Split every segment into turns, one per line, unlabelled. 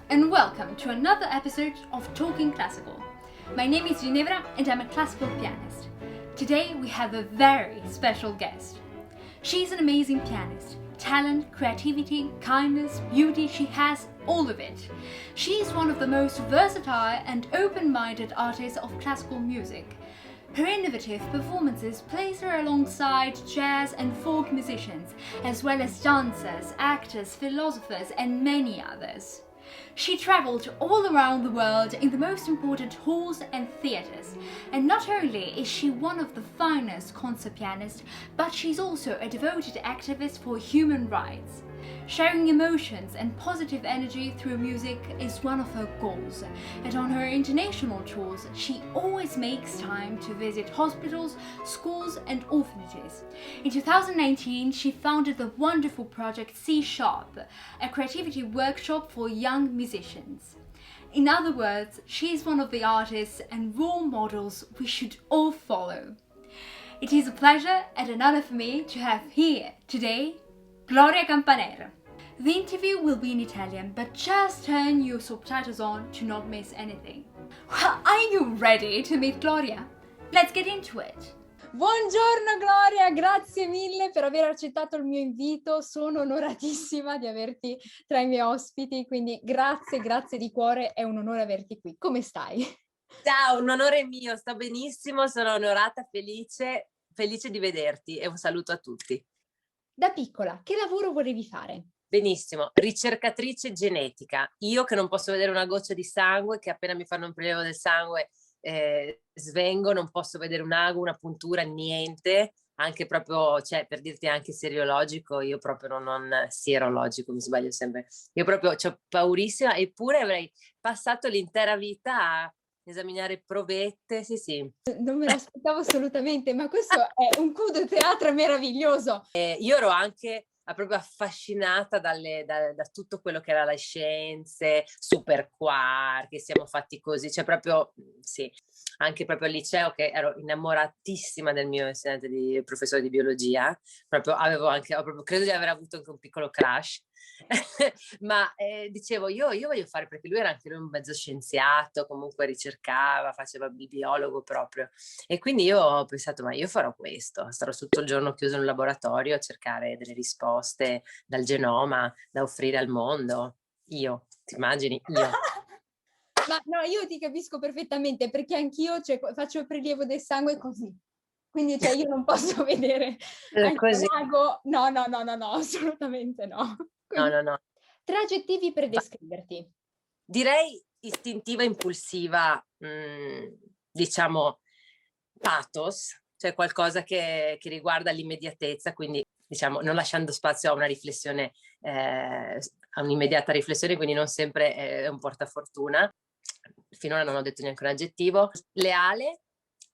and welcome to another episode of Talking Classical. My name is Ginevra and I'm a classical pianist. Today we have a very special guest. She's an amazing pianist. Talent, creativity, kindness, beauty, she has all of it. She's one of the most versatile and open-minded artists of classical music. Her innovative performances place her alongside jazz and folk musicians, as well as dancers, actors, philosophers, and many others. She travelled all around the world in the most important halls and theatres, and not only is she one of the finest concert pianists, but she's also a devoted activist for human rights. Sharing emotions and positive energy through music is one of her goals, and on her international tours, she always makes time to visit hospitals, schools, and orphanages. In 2019, she founded the wonderful project C#, a creativity workshop for young musicians. In other words, she's one of the artists and role models we should all follow. It is a pleasure and an honor for me to have here today Gloria Campanera. The interview will be in Italian, but just turn your subtitles on to not miss anything. Well, are you ready to meet Gloria? Let's get into it. Buongiorno Gloria, grazie mille per aver accettato il mio invito, sono onoratissima di averti tra i miei ospiti, quindi grazie di cuore, è un onore averti qui. Come stai?
Ciao, un onore mio, sto benissimo, sono onorata, felice di vederti e un saluto a tutti.
Da piccola, che lavoro volevi fare?
Benissimo, ricercatrice genetica. Io che non posso vedere una goccia di sangue, che appena mi fanno un prelievo del sangue svengo, non posso vedere un ago, una puntura, niente, anche proprio, cioè per dirti anche seriologico, io proprio non sierologico, mi sbaglio sempre, io proprio c'ho paurissima, eppure avrei passato l'intera vita a esaminare provette, sì.
Non me l'aspettavo assolutamente, ma questo è un coup de théâtre meraviglioso.
Io ero anche proprio affascinata da tutto quello che era le scienze, super quark, che siamo fatti così, cioè proprio, sì, anche proprio al liceo che ero innamoratissima del mio insegnante di professore di biologia, proprio credo di aver avuto anche un piccolo crush, ma dicevo io voglio fare, perché lui era anche lui un mezzo scienziato, comunque ricercava, faceva il biologo proprio, e quindi io ho pensato, ma io farò questo, starò tutto il giorno chiuso in un laboratorio a cercare delle risposte dal genoma da offrire al mondo. Io, ti immagini? Io.
Ma no, io ti capisco perfettamente, perché anch'io faccio il prelievo del sangue così. Quindi io non posso vedere anche
Così.
un ago. No, assolutamente no. Quindi,
No.
3 aggettivi per descriverti.
Direi istintiva, impulsiva, diciamo pathos, cioè qualcosa che riguarda l'immediatezza, quindi diciamo non lasciando spazio a una riflessione, a un'immediata riflessione, quindi non sempre è un portafortuna. Finora non ho detto neanche un aggettivo. Leale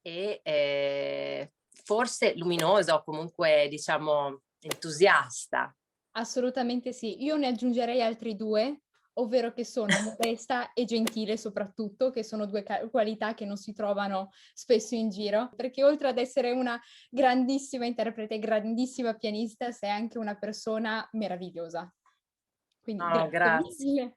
e forse luminosa o comunque diciamo entusiasta.
Assolutamente sì. Io ne aggiungerei altri 2, ovvero che sono modesta e gentile soprattutto, che sono 2 qualità che non si trovano spesso in giro, perché oltre ad essere una grandissima interprete, grandissima pianista, sei anche una persona meravigliosa. Quindi grazie mille.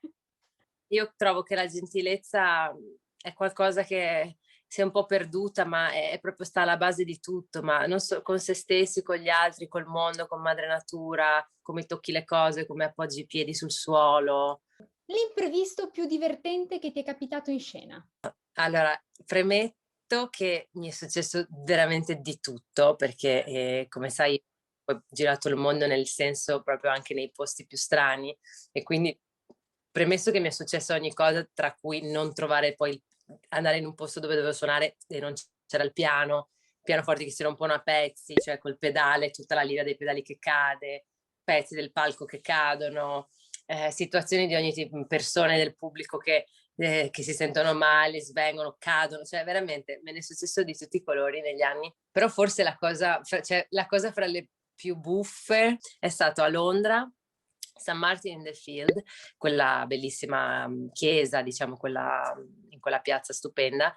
Io trovo che la gentilezza è qualcosa che si è un po' perduta, ma è proprio sta alla base di tutto, ma non so, con se stessi, con gli altri, col mondo, con madre natura, come tocchi le cose, come appoggi i piedi sul suolo.
L'imprevisto più divertente che ti è capitato in scena?
Allora, premetto che mi è successo veramente di tutto, perché come sai ho girato il mondo, nel senso proprio anche nei posti più strani, e quindi premesso che mi è successa ogni cosa, tra cui non trovare poi, andare in un posto dove dovevo suonare e non c'era il pianoforti che si rompono a pezzi, cioè col pedale, tutta la lira dei pedali che cade, pezzi del palco che cadono, situazioni di ogni tipo, persone del pubblico che si sentono male, svengono, cadono, cioè veramente me ne è successo di tutti i colori negli anni, però forse la cosa fra le più buffe è stato a Londra, St. Martin in the Field, quella bellissima chiesa, diciamo, in quella piazza stupenda,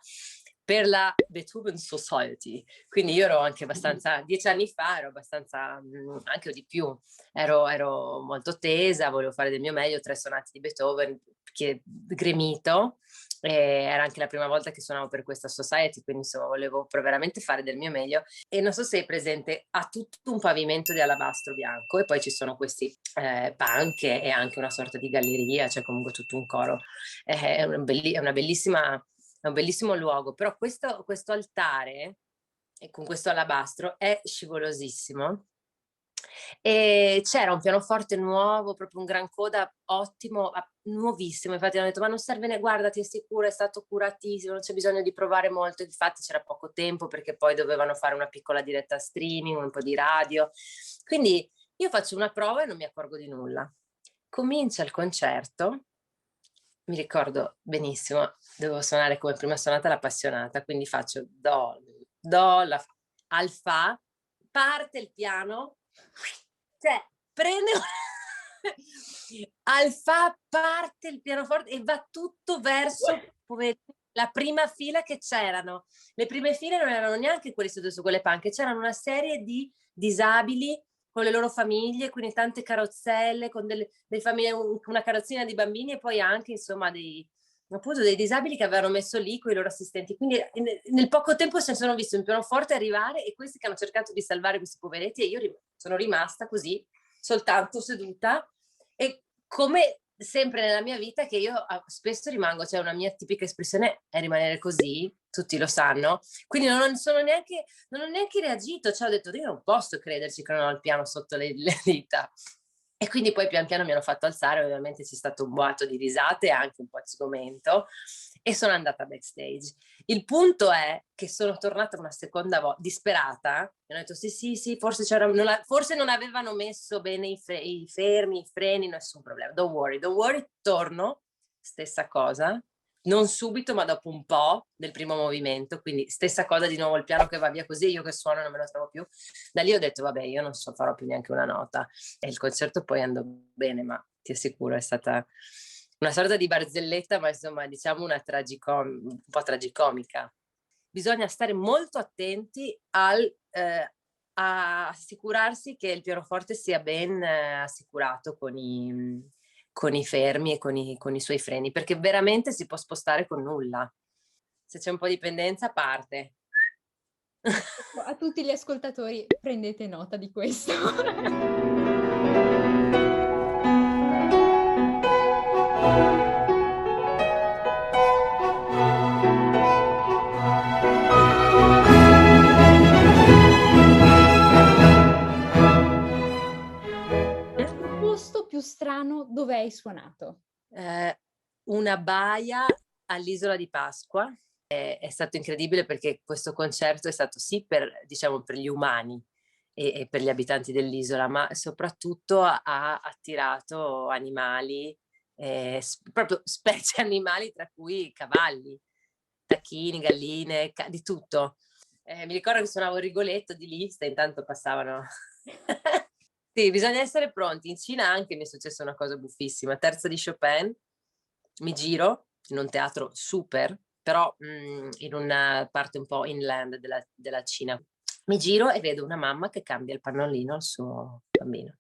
per la Beethoven Society. Quindi io ero anche abbastanza, 10 anni fa, ero abbastanza, anche o di più, ero molto tesa, volevo fare del mio meglio, 3 sonati di Beethoven, gremito. Era anche la prima volta che suonavo per questa society, quindi insomma volevo veramente fare del mio meglio. E non so se è presente, ha tutto un pavimento di alabastro bianco e poi ci sono questi panche e anche una sorta di galleria, cioè comunque tutto un coro. È una è un bellissimo luogo, però questo altare con questo alabastro è scivolosissimo. E c'era un pianoforte nuovo, proprio un gran coda ottimo, nuovissimo. Infatti hanno detto: ma non serve, guarda, ti assicuro, è stato curatissimo, non c'è bisogno di provare molto. Infatti c'era poco tempo perché poi dovevano fare una piccola diretta streaming, un po' di radio. Quindi io faccio una prova e non mi accorgo di nulla. Comincia il concerto, mi ricordo benissimo, dovevo suonare come prima suonata l'Appassionata, quindi faccio do, al fa, parte il piano, cioè prende al fa, parte il pianoforte e va tutto verso la prima fila che c'erano. Le prime file non erano neanche quelli seduti su quelle panche, c'erano una serie di disabili con le loro famiglie, quindi tante carrozzelle, con delle famiglie, una carrozzina di bambini e poi anche insomma appunto dei disabili che avevano messo lì con i loro assistenti. Quindi nel poco tempo si sono visto un pianoforte arrivare e questi che hanno cercato di salvare questi poveretti, e io sono rimasta così, soltanto seduta, e come sempre nella mia vita, che io spesso rimango, cioè una mia tipica espressione è rimanere così, tutti lo sanno, quindi non ho neanche reagito, cioè ho detto io non posso crederci che non ho il piano sotto le dita. E quindi poi pian piano mi hanno fatto alzare, ovviamente c'è stato un boato di risate e anche un po' di sgomento, e sono andata backstage. Il punto è che sono tornata una seconda volta disperata e ho detto sì, forse non avevano messo bene i fermi, i freni, nessun problema, don't worry, torno, stessa cosa, non subito ma dopo un po' del primo movimento, quindi stessa cosa di nuovo, il piano che va via così, io che suono non me lo trovo più. Da lì ho detto vabbè, io non so, farò più neanche una nota, e il concerto poi andò bene, ma ti assicuro è stata una sorta di barzelletta, ma insomma diciamo un po' tragicomica. Bisogna stare molto attenti a assicurarsi che il pianoforte sia ben assicurato con i fermi e con i suoi freni, perché veramente si può spostare con nulla. Se c'è un po' di pendenza parte.
A tutti gli ascoltatori, prendete nota di questo. Il posto più strano dove hai suonato?
Una baia all'Isola di Pasqua. È stato incredibile perché questo concerto è stato sì diciamo, per gli umani e per gli abitanti dell'isola, ma soprattutto ha attirato animali, proprio specie animali, tra cui cavalli, tacchini, galline, di tutto. Mi ricordo che suonavo il Rigoletto di Liszt e intanto passavano. Sì, bisogna essere pronti. In Cina anche mi è successa una cosa buffissima. Terza di Chopin, mi giro in un teatro super, però in una parte un po' inland della Cina. Mi giro e vedo una mamma che cambia il pannolino al suo bambino.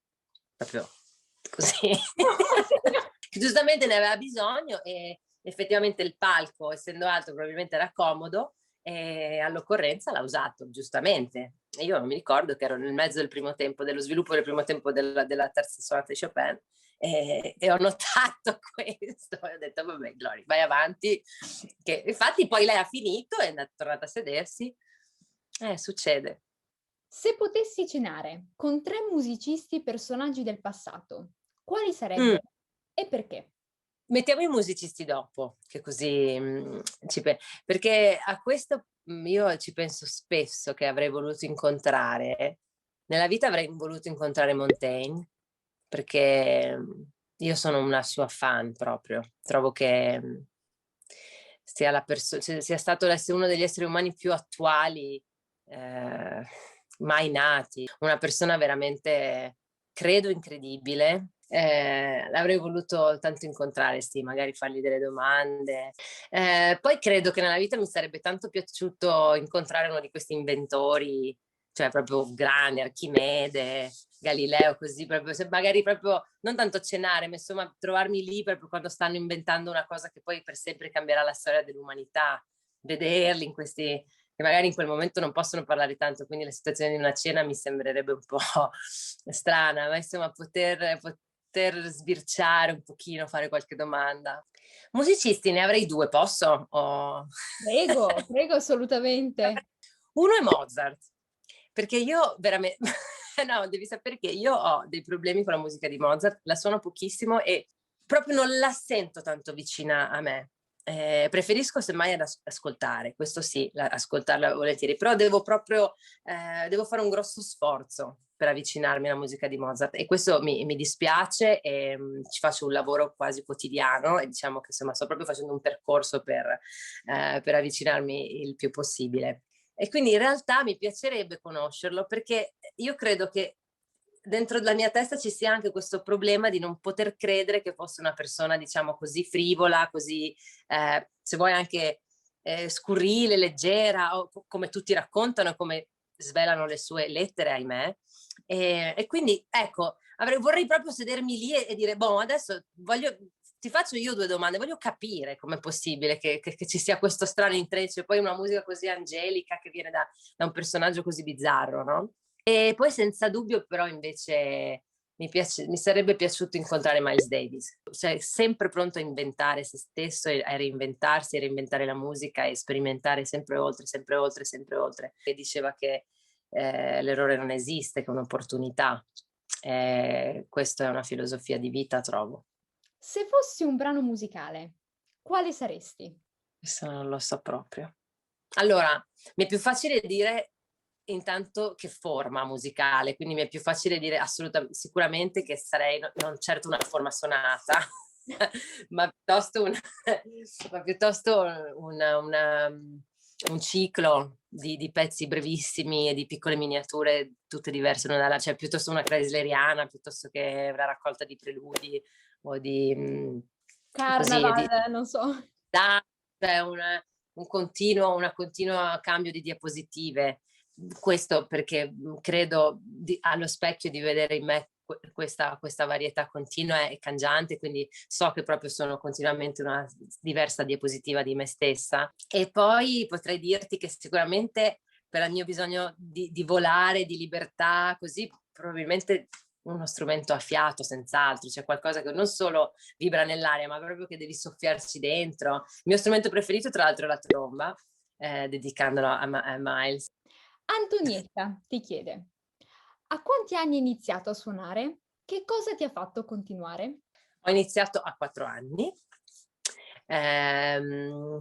Proprio così. Che giustamente ne aveva bisogno e effettivamente il palco, essendo alto, probabilmente era comodo e all'occorrenza l'ha usato, giustamente. E io mi ricordo che ero nel mezzo del primo tempo, dello sviluppo del primo tempo della terza sonata di Chopin, e ho notato questo e ho detto vabbè Glory, vai avanti, che infatti poi lei ha finito e è tornata a sedersi. Succede.
Se potessi cenare con 3 musicisti personaggi del passato, quali sarebbero e perché?
Mettiamo i musicisti dopo, che così perché a questo io ci penso spesso, che avrei voluto incontrare. Nella vita avrei voluto incontrare Montaigne, perché io sono una sua fan proprio. Trovo che sia stato uno degli esseri umani più attuali mai nati. Una persona veramente, credo, incredibile. L'avrei voluto tanto incontrare, sì, magari fargli delle domande. Poi credo che nella vita mi sarebbe tanto piaciuto incontrare uno di questi inventori, cioè proprio grande, Archimede, Galileo, così proprio, se magari proprio non tanto cenare, ma insomma trovarmi lì proprio quando stanno inventando una cosa che poi per sempre cambierà la storia dell'umanità, vederli in questi, che magari in quel momento non possono parlare tanto, quindi la situazione di una cena mi sembrerebbe un po' strana, ma insomma poter sbirciare un pochino, fare qualche domanda. Musicisti ne avrei due, posso?
Prego, prego assolutamente.
Uno è Mozart, perché io veramente, no, devi sapere che io ho dei problemi con la musica di Mozart, la suono pochissimo e proprio non la sento tanto vicina a me. Preferisco semmai ad ascoltare, questo sì, ascoltarla volentieri, però devo proprio, devo fare un grosso sforzo per avvicinarmi alla musica di Mozart e questo mi dispiace e ci faccio un lavoro quasi quotidiano e diciamo che insomma sto proprio facendo un percorso per avvicinarmi il più possibile. E quindi in realtà mi piacerebbe conoscerlo perché io credo che dentro la mia testa ci sia anche questo problema di non poter credere che fosse una persona, diciamo, così frivola, così, se vuoi anche scurrile, leggera, o come tutti raccontano, come svelano le sue lettere, ahimè. E quindi, ecco, vorrei proprio sedermi lì e dire, boh, adesso ti faccio io due domande, voglio capire com'è possibile che ci sia questo strano intreccio e poi una musica così angelica che viene da un personaggio così bizzarro, no? E poi senza dubbio però invece mi sarebbe piaciuto incontrare Miles Davis, cioè sempre pronto a inventare se stesso e a reinventarsi, a reinventare la musica e sperimentare sempre oltre, sempre oltre, sempre oltre. E diceva che l'errore non esiste, che è un'opportunità. Questa è una filosofia di vita, trovo.
Se fossi un brano musicale, quale saresti?
Questo non lo so proprio. Allora, mi è più facile dire intanto che forma musicale, quindi mi è più facile dire sicuramente che sarei non certo una forma sonata, ma piuttosto, ma piuttosto un ciclo di pezzi brevissimi e di piccole miniature tutte diverse l'una dall'altra, cioè piuttosto una Kreisleriana, piuttosto che una raccolta di preludi o di così,
Carnaval, non so.
cioè una continua cambio di diapositive. Questo perché credo allo specchio di vedere in me questa varietà continua e cangiante, quindi so che proprio sono continuamente una diversa diapositiva di me stessa. E poi potrei dirti che sicuramente per il mio bisogno di volare, di libertà, così probabilmente uno strumento a fiato, senz'altro, c'è qualcosa che non solo vibra nell'aria, ma proprio che devi soffiarci dentro. Il mio strumento preferito, tra l'altro, è la tromba, dedicandolo a Miles.
Antonietta ti chiede: a quanti anni hai iniziato a suonare? Che cosa ti ha fatto continuare?
Ho iniziato a 4 anni.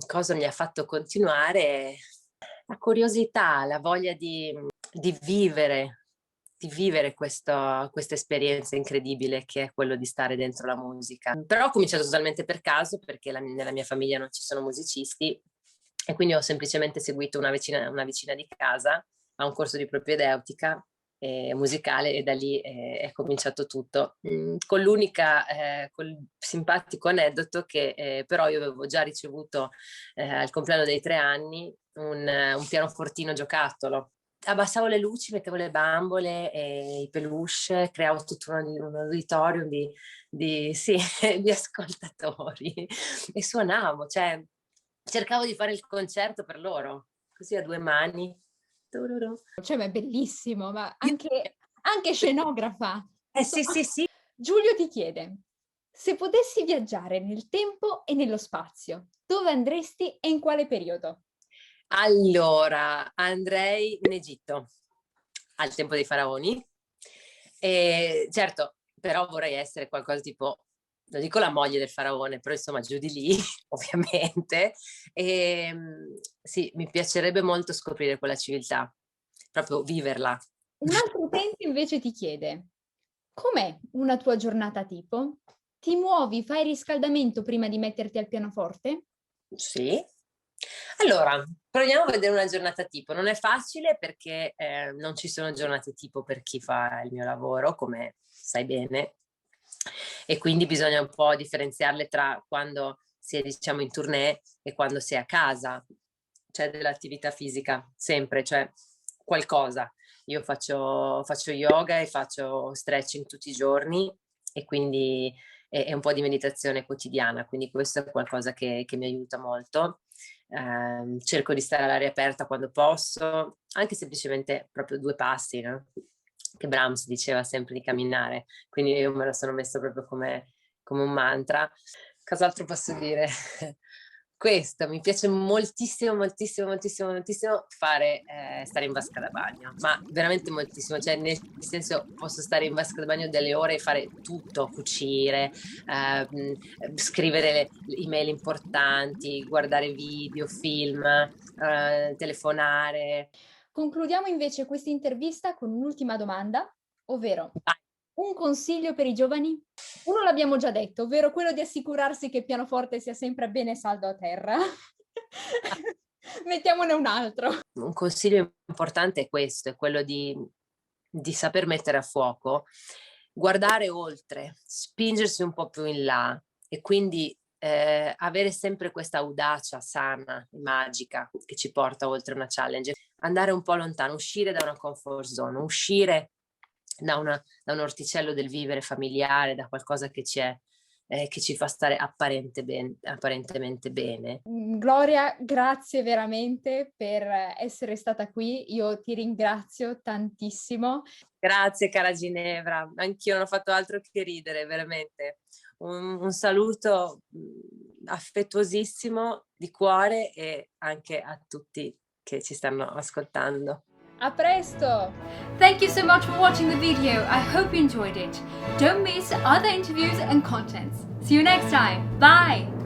Cosa mi ha fatto continuare? La curiosità, la voglia di vivere questa esperienza incredibile che è quello di stare dentro la musica. Però ho cominciato totalmente per caso perché nella mia famiglia non ci sono musicisti e quindi ho semplicemente seguito una vicina di casa a un corso di propedeutica musicale e da lì è cominciato tutto. Col simpatico aneddoto che però io avevo già ricevuto al compleanno dei 3 anni un pianofortino giocattolo. Abbassavo le luci, mettevo le bambole e i peluche, creavo tutto un auditorium sì, di ascoltatori e suonavo, cioè cercavo di fare il concerto per loro, così a due mani.
Cioè, ma è bellissimo, ma anche scenografa.
Sì,
Insomma,
sì, sì.
Giulio ti chiede: se potessi viaggiare nel tempo e nello spazio, dove andresti e in quale periodo?
Allora, andrei in Egitto, al tempo dei faraoni. E, certo, però vorrei essere qualcosa tipo, non dico la moglie del faraone, però insomma giù di lì, ovviamente. E, sì, mi piacerebbe molto scoprire quella civiltà, proprio viverla.
Un altro utente invece ti chiede: com'è una tua giornata tipo? Ti muovi, fai riscaldamento prima di metterti al pianoforte?
Sì. Allora, proviamo a vedere una giornata tipo. Non è facile perché non ci sono giornate tipo per chi fa il mio lavoro, come sai bene, e quindi bisogna un po' differenziarle tra quando si è, diciamo, in tournée e quando si è a casa. C'è dell'attività fisica, sempre, cioè qualcosa. Io faccio yoga e faccio stretching tutti i giorni e quindi è un po' di meditazione quotidiana, quindi questo è qualcosa che mi aiuta molto. Cerco di stare all'aria aperta quando posso, anche semplicemente proprio 2 passi, no, che Brahms diceva sempre di camminare, quindi io me lo sono messo proprio come un mantra. Cos'altro posso dire? Questo, mi piace moltissimo, moltissimo, moltissimo, moltissimo fare stare in vasca da bagno, ma veramente moltissimo, cioè nel senso posso stare in vasca da bagno delle ore e fare tutto, cucire, scrivere le email importanti, guardare video, film, telefonare.
Concludiamo invece questa intervista con un'ultima domanda, ovvero un consiglio per i giovani? Uno l'abbiamo già detto, ovvero quello di assicurarsi che il pianoforte sia sempre bene saldo a terra. Mettiamone un altro.
Un consiglio importante è questo, è quello di saper mettere a fuoco, guardare oltre, spingersi un po' più in là e quindi avere sempre questa audacia sana e magica che ci porta oltre una challenge, andare un po' lontano, uscire da una comfort zone, uscire da un orticello del vivere familiare, da qualcosa che ci fa stare apparentemente bene.
Gloria, grazie veramente per essere stata qui. Io ti ringrazio tantissimo.
Grazie cara Ginevra, anch'io non ho fatto altro che ridere, veramente. Un saluto affettuosissimo di cuore e anche a tutti che ci stanno ascoltando.
A presto! Thank you so much for watching the video. I hope you enjoyed it. Don't miss other interviews and contents. See you next time. Bye!